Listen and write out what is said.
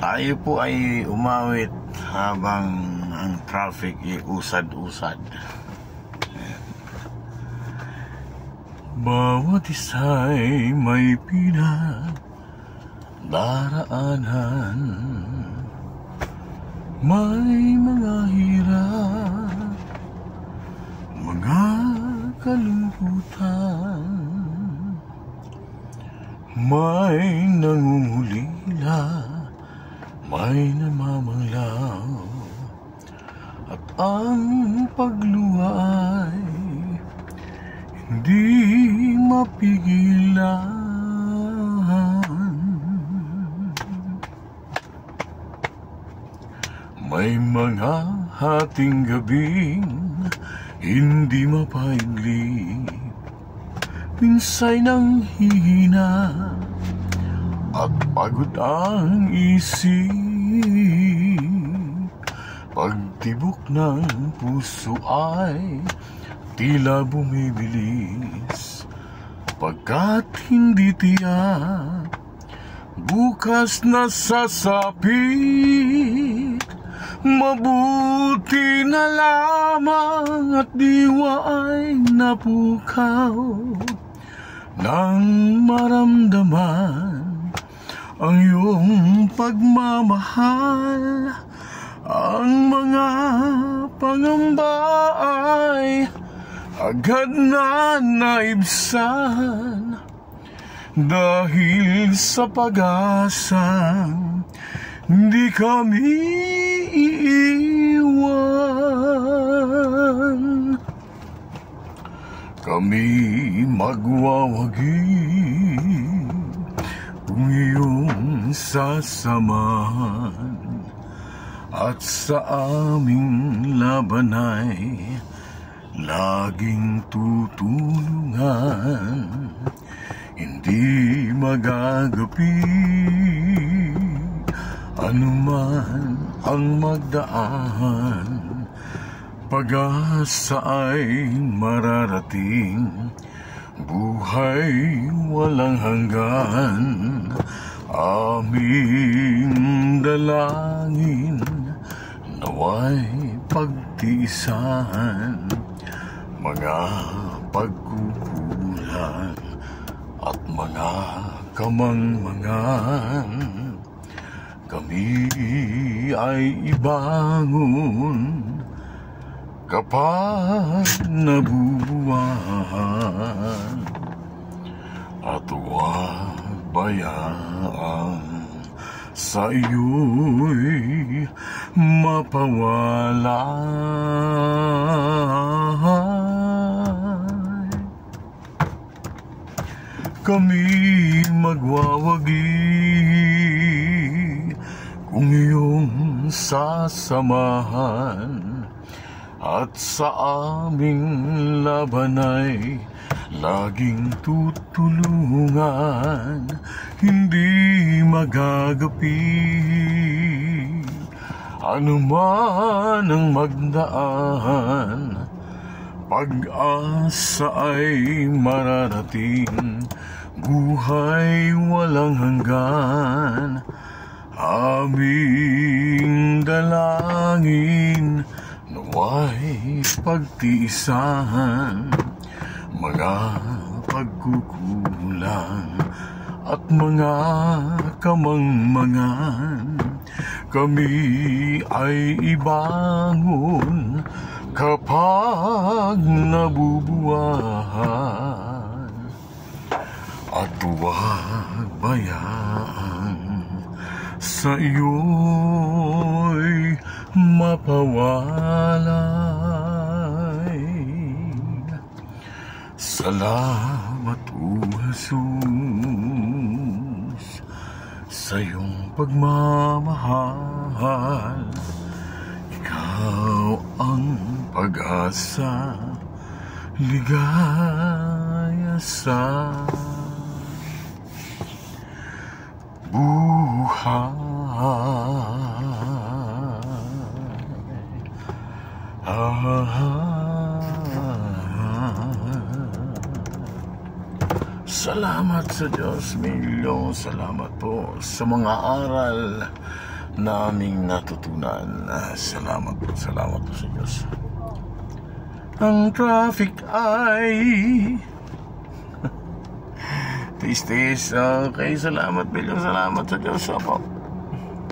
tayo po ay umawit habang ang traffic ay usad-usad. Bawat isa'y may pinagdaraanan, may mga hirap, mga kalungkutan, may nangungulila, may namamanglaw, at ang pagluha ay hindi mapigilan. May mga hating gabing hindi mapaigli, minsay nang hihina at pagod ang isip. Pagtibok ng puso ay tila bumibilis, pagkat hindi tiyak bukas na sasapit. Mabuti na lamang at diwa ay napukaw nang maramdaman ang iyong pagmamahal. Ang mga pangamba ay agad na naibsan dahil sa pag-asang di kami iiwan. Kami magwawagi kung iyong sasamahan, at sa aming laban ay laging tutulungan. Hindi magagapi anuman ang magdaan, pag-asa ay mararating, buhay walang hanggan. Aming dalangin naway pagtiisan mga pagkukulang at mga kamangmangan. Kami ay ibangon kapag nabubuhan, at huwag bayaan sa iyo'y mapawala. Kami magwawagi kung iyong sasamahan, at sa aming laban ay laging tutulungan. Hindi magagapi anuman ang magdaan, pag-asa ay mararating, buhay walang hanggan. Aming dalangin naway pagtiisan mga pagkukulang at mga kamangmangan. Kami ay ibangon kapag nabubuhan, at huwag bayaan sa iyo'y mapawalay. Salamat, O Jesus, sa iyong pagmamahal. Ikaw ang pag-asa, ligaya sa buhay. Salamat sa Diyos, milyong salamat po sa mga aral naming natutunan. Salamat po sa Diyos. Ang traffic ay tis. Okay, salamat Bilyong, salamat sa Diyos. Opo.